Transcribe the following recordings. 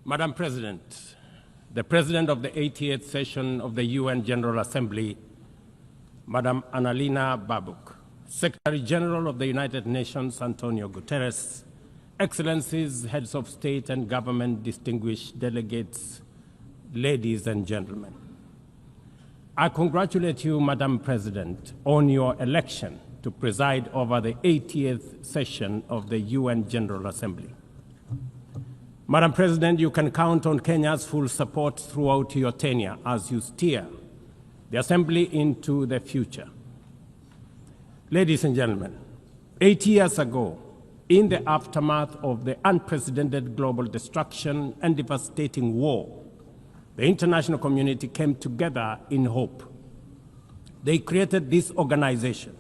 Madam President, the President of the 88th session of the UN General Assembly, Madam Annalena Baerbock, Secretary General of the United Nations, Antonio Guterres, Excellencies, Heads of State and Government, distinguished delegates, ladies and gentlemen. I congratulate you, Madam President, on your election to preside over the 80th session of the UN General Assembly. Madam President, you can count on Kenya's full support throughout your tenure as you steer the Assembly into the future. Ladies and gentlemen, 8 years ago, in the aftermath of the unprecedented global destruction and devastating war, the international community came together in hope. They created this organization,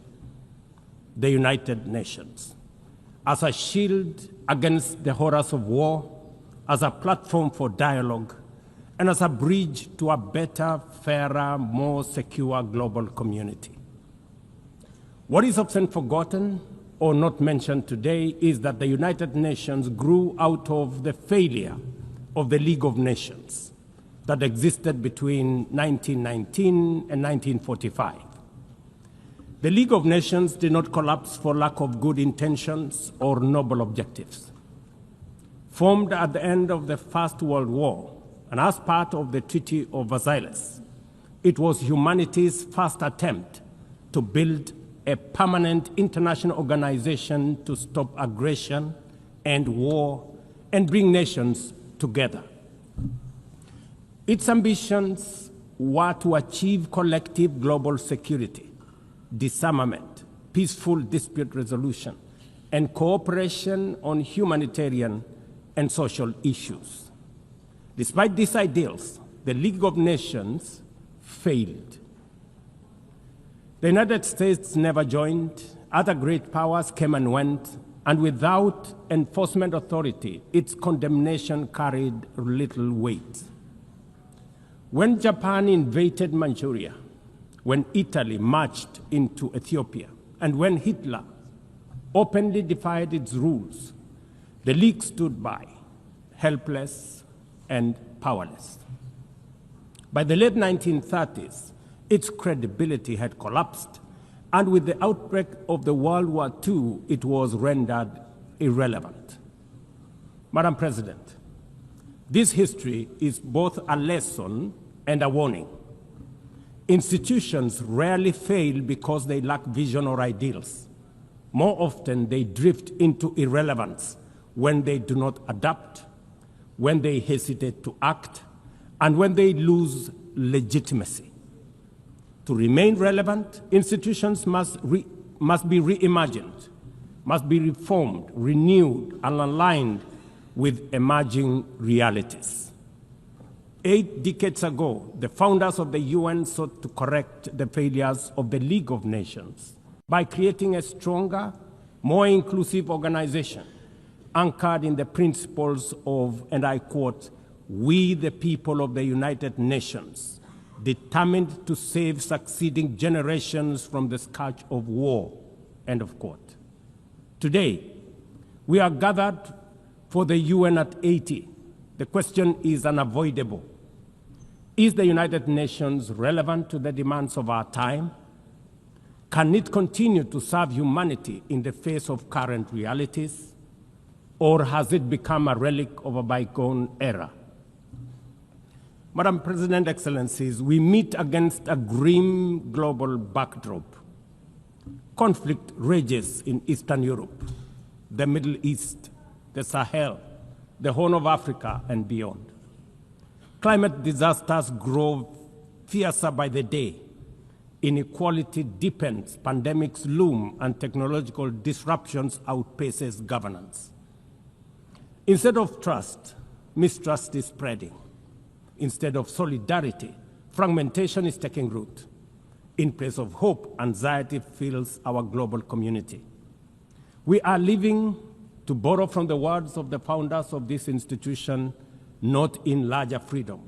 the United Nations, as a shield against the horrors of war, as a platform for dialogue, and as a bridge to a better, fairer, more secure global community. What is often forgotten or not mentioned today is that the United Nations grew out of the failure of the League of Nations that existed between 1919 and 1945. The League of Nations did not collapse for lack of good intentions or noble objectives. Formed at the end of the First World War and as part of the Treaty of Versailles, it was humanity's first attempt to build a permanent international organization to stop aggression and war and bring nations together. Its ambitions were to achieve collective global security, disarmament, peaceful dispute resolution, and cooperation on humanitarian and social issues. Despite these ideals, the League of Nations failed. The United States never joined, other great powers came and went, and without enforcement authority, its condemnation carried little weight. When Japan invaded Manchuria, when Italy marched into Ethiopia, and when Hitler openly defied its rules, the League stood by, helpless and powerless. By the late 1930s, its credibility had collapsed, and with the outbreak of the World War II, it was rendered irrelevant. Madam President, this history is both a lesson and a warning. Institutions rarely fail because they lack vision or ideals. More often, they drift into irrelevance when they do not adapt, when they hesitate to act, and when they lose legitimacy. To remain relevant, institutions must be reimagined, must be reformed, renewed, and aligned with emerging realities. 8 decades ago, the founders of the UN sought to correct the failures of the League of Nations by creating a stronger, more inclusive organization anchored in the principles of, and I quote, "We the people of the United Nations, determined to save succeeding generations from the scourge of war," end of quote. Today, we are gathered for the UN at 80. The question is unavoidable. Is the United Nations relevant to the demands of our time? Can it continue to serve humanity in the face of current realities? Or has it become a relic of a bygone era? Madam President, Excellencies, we meet against a grim global backdrop. Conflict rages in Eastern Europe, the Middle East, the Sahel, the Horn of Africa, and beyond. Climate disasters grow fiercer by the day. Inequality deepens, pandemics loom, and technological disruptions outpaces governance. Instead of trust, mistrust is spreading. Instead of solidarity, fragmentation is taking root. In place of hope, anxiety fills our global community. We are living, to borrow from the words of the founders of this institution, not in larger freedom,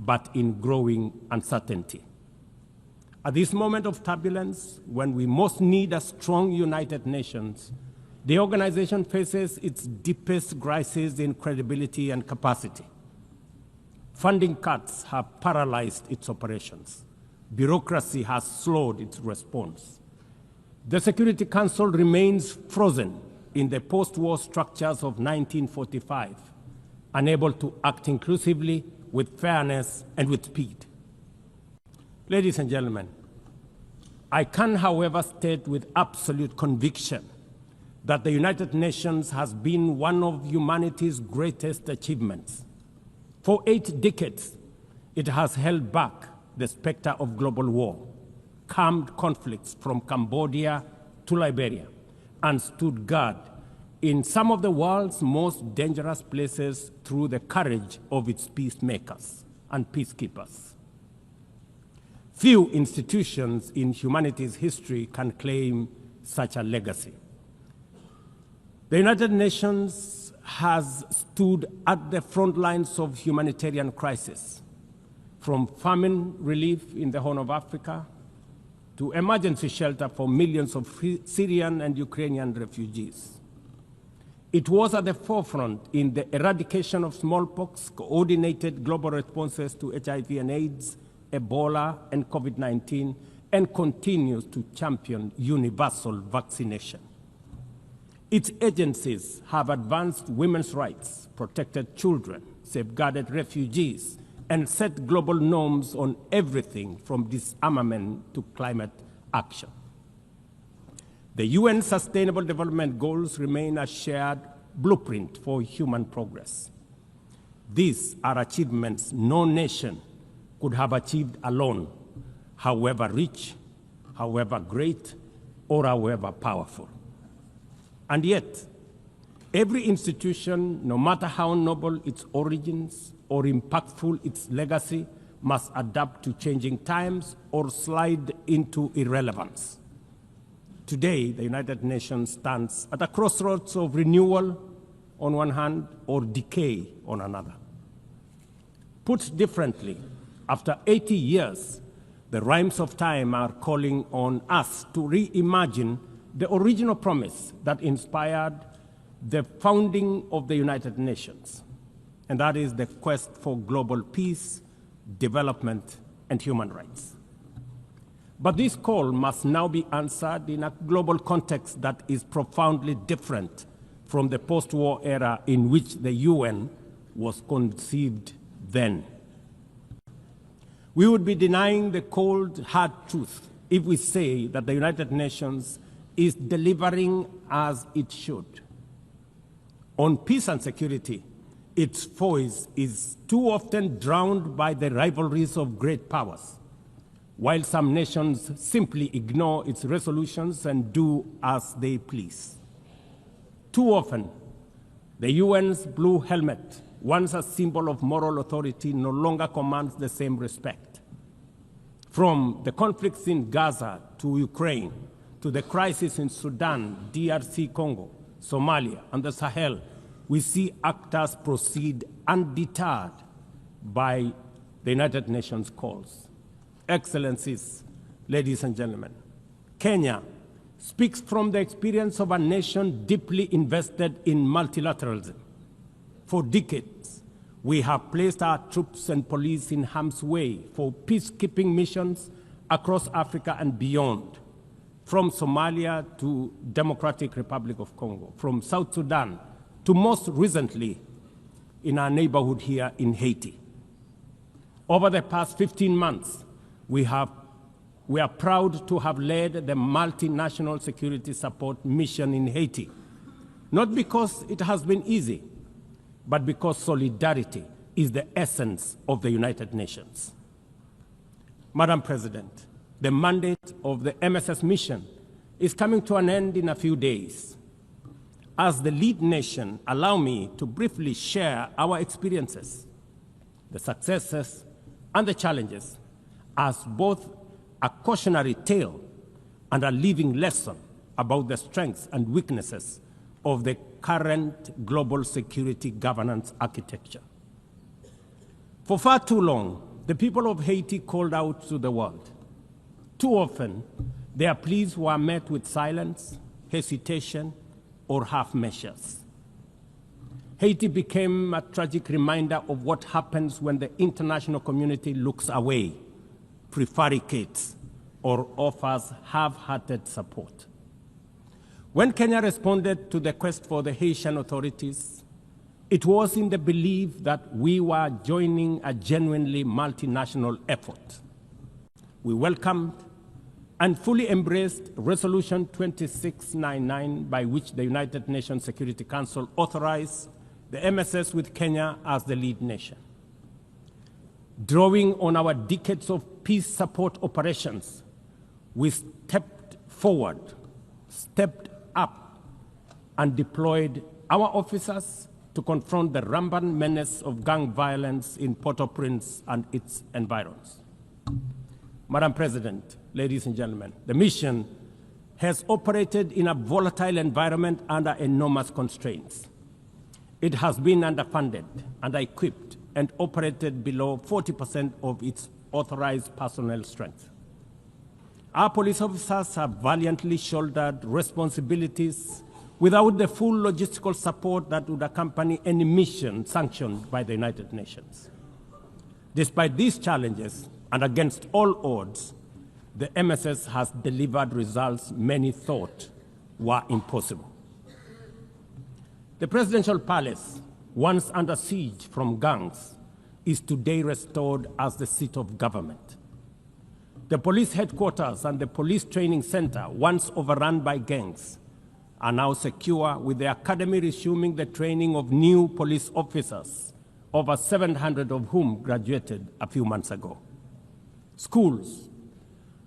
but in growing uncertainty. At this moment of turbulence, when we most need a strong United Nations, the organization faces its deepest crisis in credibility and capacity. Funding cuts have paralyzed its operations. Bureaucracy has slowed its response. The Security Council remains frozen in the post-war structures of 1945, unable to act inclusively, with fairness, and with speed. Ladies and gentlemen, I can, however, state with absolute conviction that the United Nations has been one of humanity's greatest achievements. For 8 decades, it has held back the specter of global war, calmed conflicts from Cambodia to Liberia, and stood guard in some of the world's most dangerous places through the courage of its peacemakers and peacekeepers. Few institutions in humanity's history can claim such a legacy. The United Nations has stood at the front lines of humanitarian crisis, from famine relief in the Horn of Africa to emergency shelter for millions of Syrian and Ukrainian refugees. It was at the forefront in the eradication of smallpox, coordinated global responses to HIV and AIDS, Ebola, and COVID-19, and continues to champion universal vaccination. Its agencies have advanced women's rights, protected children, safeguarded refugees, and set global norms on everything from disarmament to climate action. The UN Sustainable Development Goals remain a shared blueprint for human progress. These are achievements no nation could have achieved alone, however rich, however great, or however powerful. And yet, every institution, no matter how noble its origins or impactful its legacy, must adapt to changing times or slide into irrelevance. Today, the United Nations stands at a crossroads of renewal on one hand or decay on another. Put differently, after 80 years, the rhymes of time are calling on us to reimagine the original promise that inspired the founding of the United Nations, and that is the quest for global peace, development, and human rights. But this call must now be answered in a global context that is profoundly different from the post-war era in which the UN was conceived then. We would be denying the cold, hard truth if we say that the United Nations is delivering as it should. On peace and security, its voice is too often drowned by the rivalries of great powers, while some nations simply ignore its resolutions and do as they please. Too often, the UN's blue helmet, once a symbol of moral authority, no longer commands the same respect. From the conflicts in Gaza to Ukraine, to the crisis in Sudan, DRC Congo, Somalia, and the Sahel, we see actors proceed undeterred by the United Nations calls. Excellencies, ladies and gentlemen, Kenya speaks from the experience of a nation deeply invested in multilateralism. For decades, we have placed our troops and police in harm's way for peacekeeping missions across Africa and beyond, from Somalia to Democratic Republic of Congo, from South Sudan to most recently in our neighborhood here in Haiti. Over the past 15 months, we are proud to have led the multinational security support mission in Haiti, not because it has been easy, but because solidarity is the essence of the United Nations. Madam President, the mandate of the MSS mission is coming to an end in a few days. As the lead nation, allow me to briefly share our experiences, the successes and the challenges, as both a cautionary tale and a living lesson about the strengths and weaknesses of the current global security governance architecture. For far too long, the people of Haiti called out to the world. Too often, their pleas were met with silence, hesitation, or half measures. Haiti became a tragic reminder of what happens when the international community looks away, prevaricates, or offers half-hearted support. When Kenya responded to the quest for the Haitian authorities, it was in the belief that we were joining a genuinely multinational effort. We welcomed and fully embraced Resolution 2699, by which the United Nations Security Council authorized the MSS with Kenya as the lead nation. Drawing on our decades of peace support operations, we stepped forward, stepped up, and deployed our officers to confront the rampant menace of gang violence in Port-au-Prince and its environs. Madam President, ladies and gentlemen, the mission has operated in a volatile environment under enormous constraints. It has been underfunded, under-equipped, and operated below 40% of its authorized personnel strength. Our police officers have valiantly shouldered responsibilities without the full logistical support that would accompany any mission sanctioned by the United Nations. Despite these challenges, and against all odds, the MSS has delivered results many thought were impossible. The presidential palace, once under siege from gangs, is today restored as the seat of government. The police headquarters and the police training center, once overrun by gangs, are now secure, with the academy resuming the training of new police officers, over 700 of whom graduated a few months ago. Schools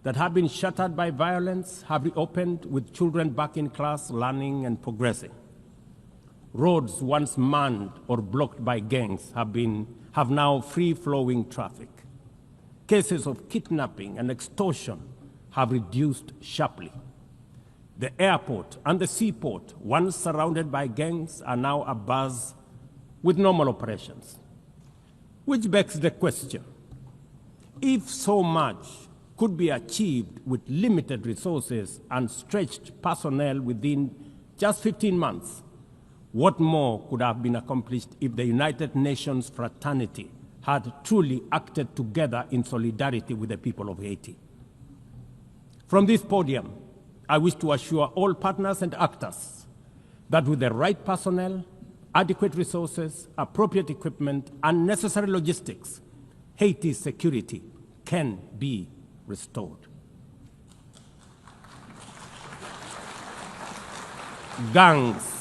that have been shattered by violence have reopened, with children back in class, learning and progressing. Roads once manned or blocked by gangs have now free-flowing traffic. Cases of kidnapping and extortion have reduced sharply. The airport and the seaport, once surrounded by gangs, are now abuzz with normal operations. Which begs the question, if so much could be achieved with limited resources and stretched personnel within just 15 months, what more could have been accomplished if the United Nations fraternity had truly acted together in solidarity with the people of Haiti? From this podium, I wish to assure all partners and actors that with the right personnel, adequate resources, appropriate equipment, and necessary logistics, Haiti's security can be restored. Gangs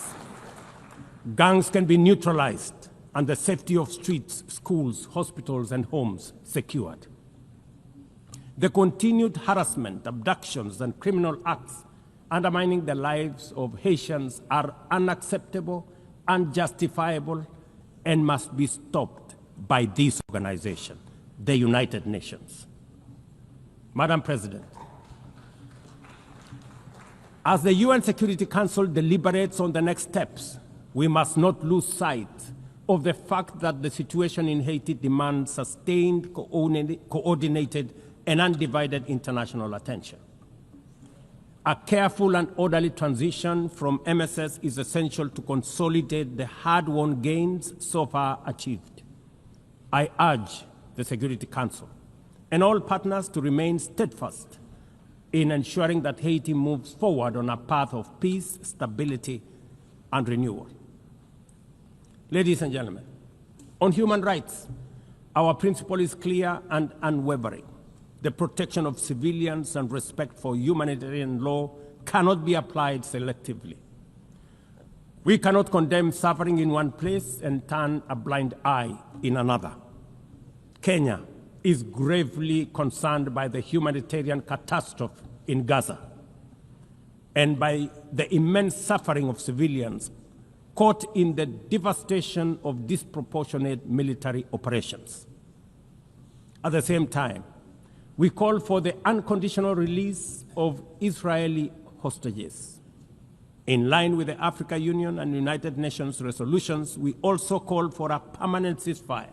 can be neutralized and the safety of streets, schools, hospitals, and homes secured. The continued harassment, abductions, and criminal acts undermining the lives of Haitians are unacceptable, unjustifiable, and must be stopped by this organization, the United Nations. Madam President, as the UN Security Council deliberates on the next steps, we must not lose sight of the fact that the situation in Haiti demands sustained, coordinated, and undivided international attention. A careful and orderly transition from MSS is essential to consolidate the hard-won gains so far achieved. I urge the Security Council and all partners to remain steadfast in ensuring that Haiti moves forward on a path of peace, stability, and renewal. Ladies and gentlemen, on human rights, our principle is clear and unwavering. The protection of civilians and respect for humanitarian law cannot be applied selectively. We cannot condemn suffering in one place and turn a blind eye in another. Kenya is gravely concerned by the humanitarian catastrophe in Gaza and by the immense suffering of civilians caught in the devastation of disproportionate military operations. At the same time, we call for the unconditional release of Israeli hostages. In line with the Africa Union and United Nations resolutions, we also call for a permanent ceasefire,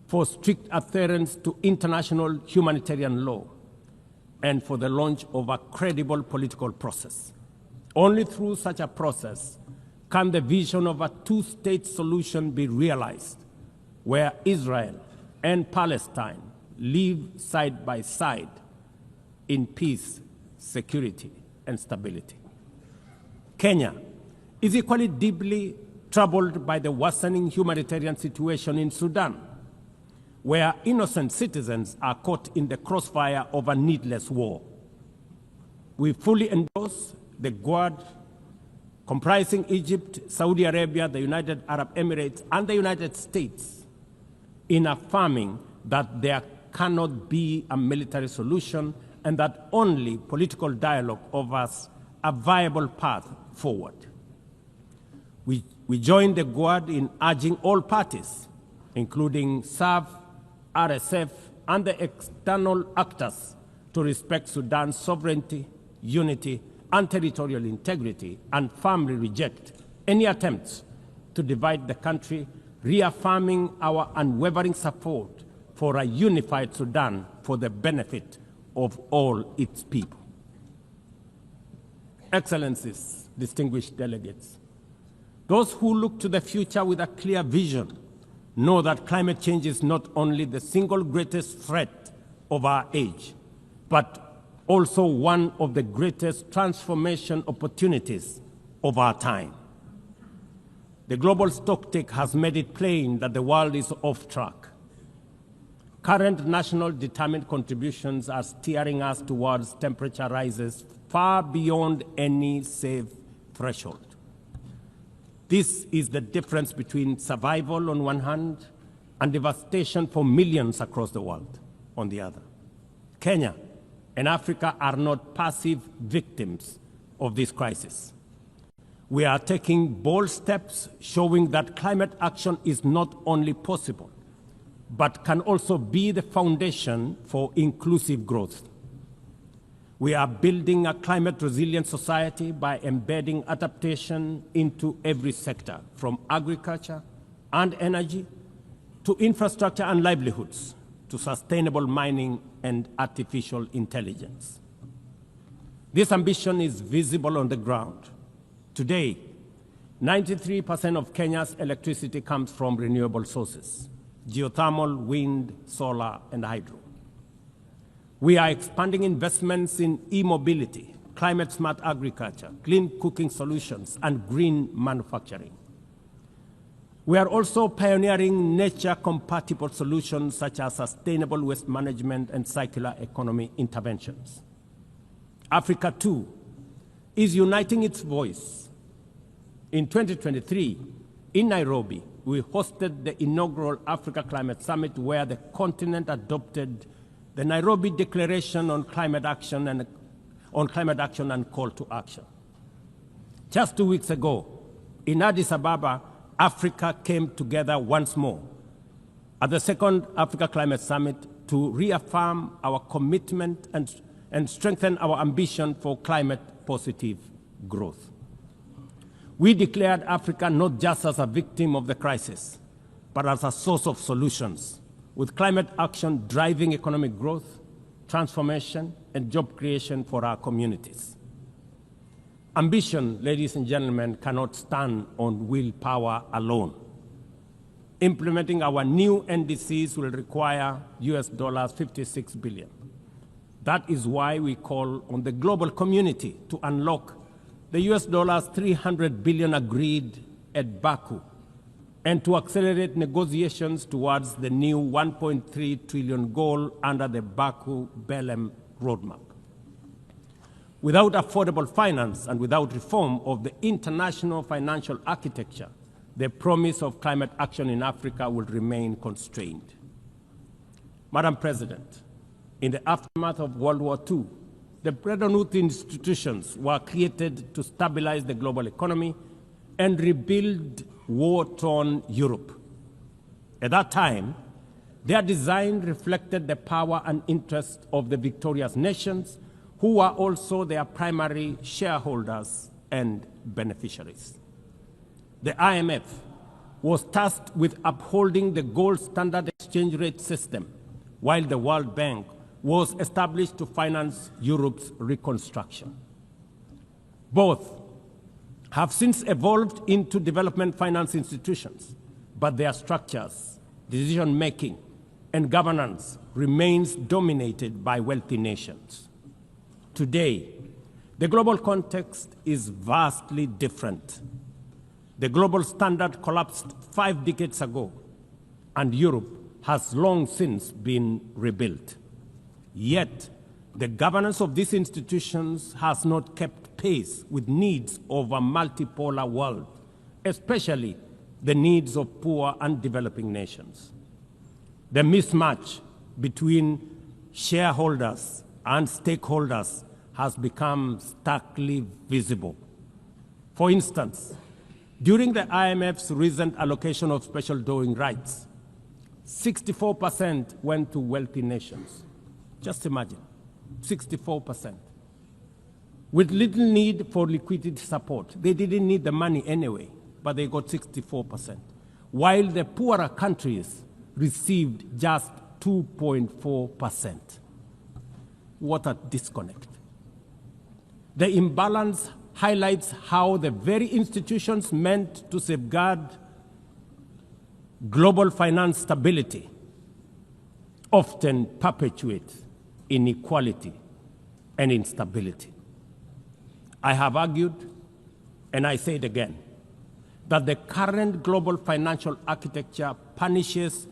for strict adherence to international humanitarian law, and for the launch of a credible political process. Only through such a process can the vision of a two-state solution be realized, where Israel and Palestine live side by side in peace, security, and stability. Kenya is equally deeply troubled by the worsening humanitarian situation in Sudan, where innocent citizens are caught in the crossfire of a needless war. We fully endorse the Quad, comprising Egypt, Saudi Arabia, the United Arab Emirates, and the United States, in affirming that there cannot be a military solution and that only political dialogue offers a viable path forward. We join the Quad in urging all parties, including SAF, RSF, and the external actors, to respect Sudan's sovereignty, unity, and territorial integrity, and firmly reject any attempts to divide the country, reaffirming our unwavering support for a unified Sudan for the benefit of all its people. Excellencies, distinguished delegates, those who look to the future with a clear vision know that climate change is not only the single greatest threat of our age, but also one of the greatest transformation opportunities of our time. The global stocktake has made it plain that the world is off track. Current national determined contributions are steering us towards temperature rises far beyond any safe threshold. This is the difference between survival on one hand and devastation for millions across the world on the other. Kenya and Africa are not passive victims of this crisis. We are taking bold steps showing that climate action is not only possible, but can also be the foundation for inclusive growth. We are building a climate-resilient society by embedding adaptation into every sector, from agriculture and energy to infrastructure and livelihoods, to sustainable mining and artificial intelligence. This ambition is visible on the ground. Today, 93% of Kenya's electricity comes from renewable sources: geothermal, wind, solar, and hydro. We are expanding investments in e-mobility, climate-smart agriculture, clean cooking solutions, and green manufacturing. We are also pioneering nature-compatible solutions such as sustainable waste management and circular economy interventions. Africa, too, is uniting its voice. In 2023, in Nairobi, we hosted the inaugural Africa Climate Summit, where the continent adopted the Nairobi Declaration on Climate Action and Call to Action. Just 2 weeks ago, in Addis Ababa, Africa came together once more at the second Africa Climate Summit to reaffirm our commitment and strengthen our ambition for climate-positive growth. We declared Africa not just as a victim of the crisis, but as a source of solutions, with climate action driving economic growth, transformation, and job creation for our communities. Ambition, ladies and gentlemen, cannot stand on willpower alone. Implementing our new NDCs will require $56 billion. That is why we call on the global community to unlock the $300 billion agreed at Baku, and to accelerate negotiations towards the new $1.3 trillion goal under the Baku-Belém roadmap. Without affordable finance and without reform of the international financial architecture, the promise of climate action in Africa will remain constrained. Madam President, in the aftermath of World War II, the Bretton Woods institutions were created to stabilize the global economy and rebuild war-torn Europe. At that time, their design reflected the power and interest of the victorious nations, who were also their primary shareholders and beneficiaries. The IMF was tasked with upholding the gold standard exchange rate system, while the World Bank was established to finance Europe's reconstruction. Both have since evolved into development finance institutions, but their structures, decision-making, and governance remains dominated by wealthy nations. Today, the global context is vastly different. The global standard collapsed 5 decades ago, and Europe has long since been rebuilt. Yet, the governance of these institutions has not kept pace with needs of a multipolar world, especially the needs of poor and developing nations. The mismatch between shareholders and stakeholders has become starkly visible. For instance, during the IMF's recent allocation of special drawing rights, 64% went to wealthy nations. Just imagine, 64%. With little need for liquidity support. They didn't need the money anyway, but they got 64%. While the poorer countries received just 2.4%. What a disconnect. The imbalance highlights how the very institutions meant to safeguard global finance stability often perpetuate inequality and instability. I have argued, and I say it again, that the current global financial architecture punishes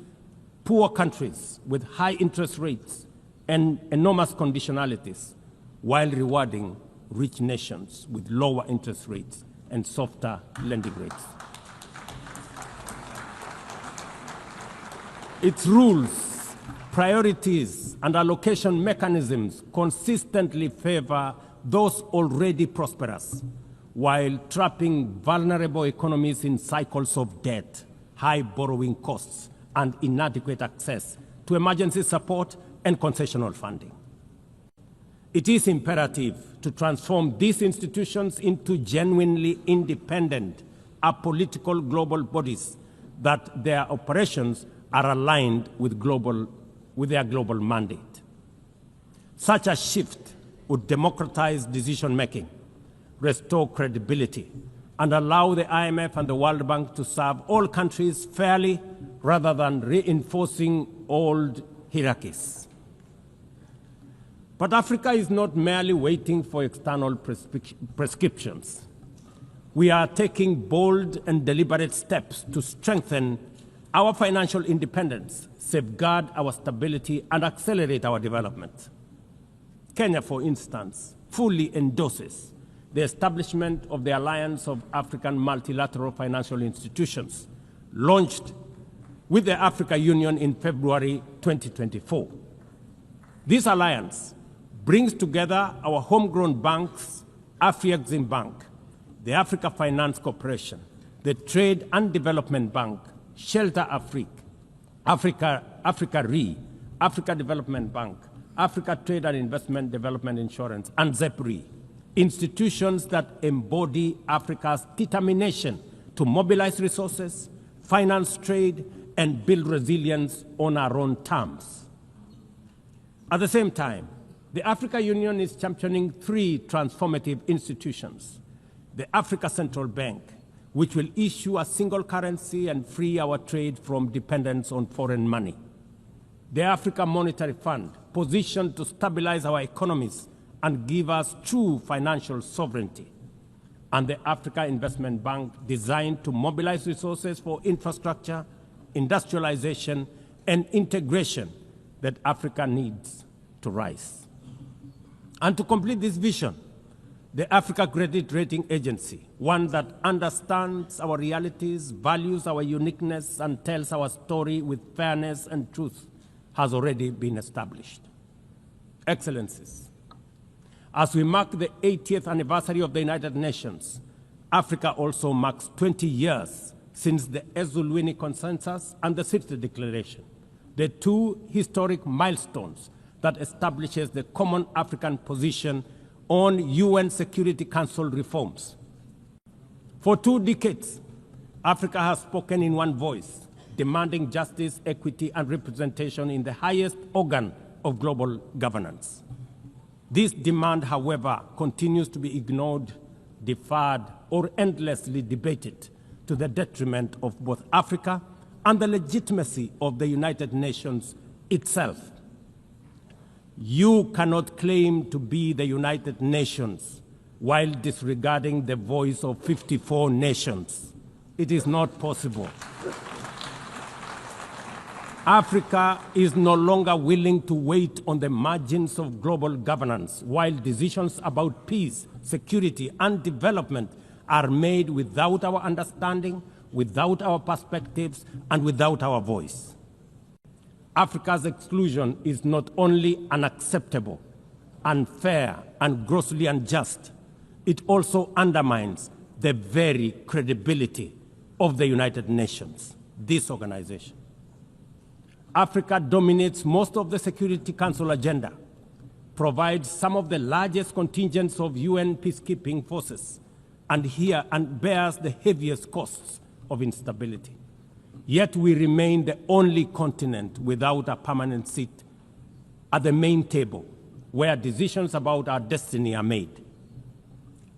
poor countries with high interest rates and enormous conditionalities while rewarding rich nations with lower interest rates and softer lending rates. Its rules, priorities, and allocation mechanisms consistently favor those already prosperous, while trapping vulnerable economies in cycles of debt, high borrowing costs, and inadequate access to emergency support and concessional funding. It is imperative to transform these institutions into genuinely independent, apolitical global bodies that their operations are aligned with their global mandate. Such a shift would democratize decision-making, restore credibility, and allow the IMF and the World Bank to serve all countries fairly rather than reinforcing old hierarchies. But Africa is not merely waiting for external prescriptions. We are taking bold and deliberate steps to strengthen our financial independence, safeguard our stability, and accelerate our development. Kenya, for instance, fully endorses the establishment of the Alliance of African Multilateral Financial Institutions, launched with the Africa Union in February 2024. This alliance brings together our homegrown banks, Afrexim Bank, the Africa Finance Corporation, the Trade and Development Bank, Shelter Afrique, Africa Re, Africa Development Bank, Africa Trade and Investment Development Insurance, and ZEPRI, institutions that embody Africa's determination to mobilize resources, finance trade, and build resilience on our own terms. At the same time, the Africa Union is championing 3 transformative institutions: the Africa Central Bank, which will issue a single currency and free our trade from dependence on foreign money; the Africa Monetary Fund, positioned to stabilize our economies and give us true financial sovereignty; and the Africa Investment Bank, designed to mobilize resources for infrastructure, industrialization, and integration that Africa needs to rise. And to complete this vision, the Africa Credit Rating Agency, one that understands our realities, values our uniqueness, and tells our story with fairness and truth, has already been established. Excellencies, as we mark the 80th anniversary of the United Nations, Africa also marks 20 years since the Ezulwini Consensus and the 60th Declaration, the 2 historic milestones that establishes the common African position on UN Security Council reforms. For 2 decades, Africa has spoken in one voice, demanding justice, equity, and representation in the highest organ of global governance. This demand, however, continues to be ignored deferred, or endlessly debated to the detriment of both Africa and the legitimacy of the United Nations itself. You cannot claim to be the United Nations while disregarding the voice of 54 nations. It is not possible. Africa is no longer willing to wait on the margins of global governance while decisions about peace, security, and development are made without our understanding, without our perspectives, and without our voice. Africa's exclusion is not only unacceptable, unfair, and grossly unjust, it also undermines the very credibility of the United Nations, this organization. Africa dominates most of the Security Council agenda, provides some of the largest contingents of UN peacekeeping forces, and bears the heaviest costs of instability. Yet we remain the only continent without a permanent seat at the main table where decisions about our destiny are made.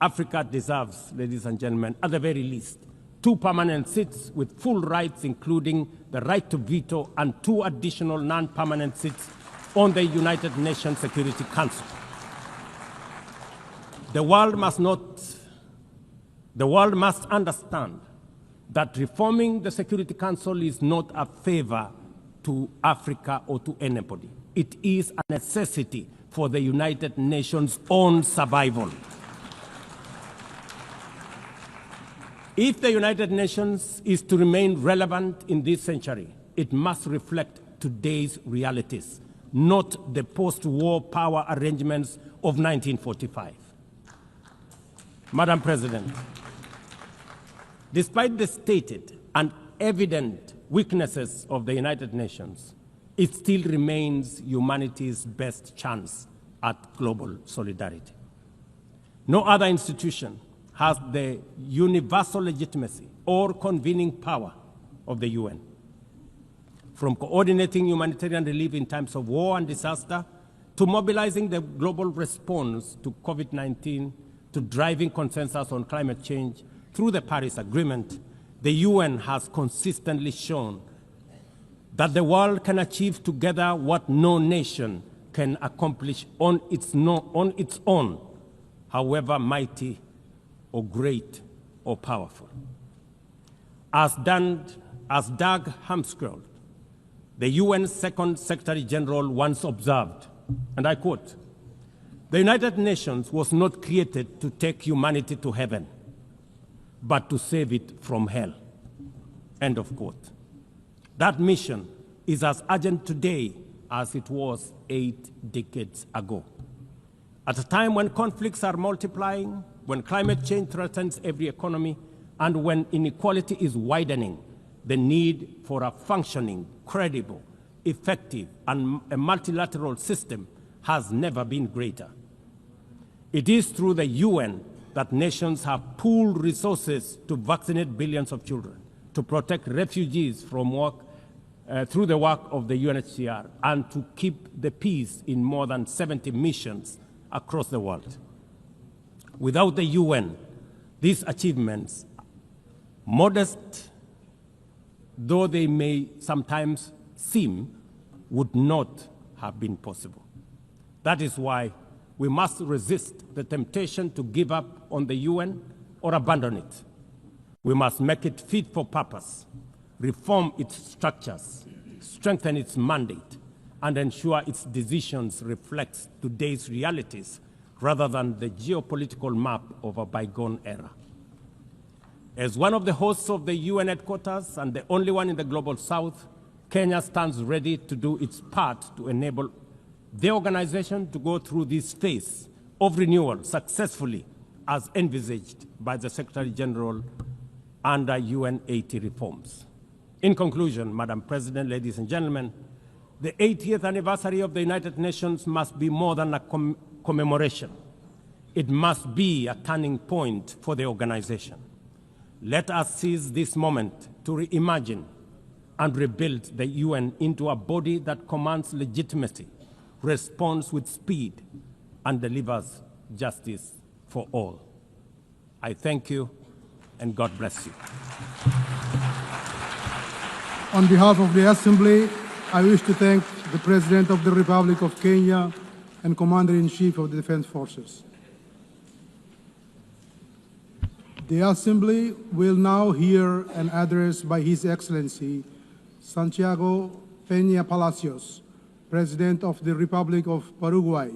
Africa deserves, ladies and gentlemen, at the very least, 2 permanent seats with full rights, including the right to veto, and 2 additional non-permanent seats on the United Nations Security Council. The world must understand that reforming the Security Council is not a favor to Africa or to anybody. It is a necessity for the United Nations' own survival. If the United Nations is to remain relevant in this century, it must reflect today's realities, not the post-war power arrangements of 1945. Madam President, despite the stated and evident weaknesses of the United Nations, it still remains humanity's best chance at global solidarity. No other institution has the universal legitimacy or convening power of the UN. From coordinating humanitarian relief in times of war and disaster, to mobilizing the global response to COVID-19, to driving consensus on climate change, through the Paris Agreement, the UN has consistently shown that the world can achieve together what no nation can accomplish on its own, however mighty or great or powerful. As Dag Hammarskjöld, the UN's Second Secretary General, once observed, and I quote, "The United Nations was not created to take humanity to heaven, but to save it from hell." End of quote. That mission is as urgent today as it was 8 decades ago. At a time when conflicts are multiplying, when climate change threatens every economy, and when inequality is widening, the need for a functioning, credible, effective, and a multilateral system has never been greater. It is through the UN that nations have pooled resources to vaccinate billions of children, to protect refugees from through the work of the UNHCR, and to keep the peace in more than 70 missions across the world. Without the UN, these achievements, modest though they may sometimes seem, would not have been possible. That is why we must resist the temptation to give up on the UN or abandon it. We must make it fit for purpose, reform its structures, strengthen its mandate, and ensure its decisions reflect today's realities rather than the geopolitical map of a bygone era. As one of the hosts of the UN headquarters and the only one in the Global South, Kenya stands ready to do its part to enable the organization to go through this phase of renewal successfully as envisaged by the Secretary General under UN 80 reforms. In conclusion, Madam President, ladies and gentlemen, the 80th anniversary of the United Nations must be more than a commemoration. It must be a turning point for the organization. Let us seize this moment to reimagine and rebuild the UN into a body that commands legitimacy, responds with speed, and delivers justice for all. I thank you, and God bless you. On behalf of the Assembly, I wish to thank the President of the Republic of Kenya and Commander-in-Chief of the Defense Forces. The Assembly will now hear an address by His Excellency Santiago Peña Palacios, President of the Republic of Paraguay,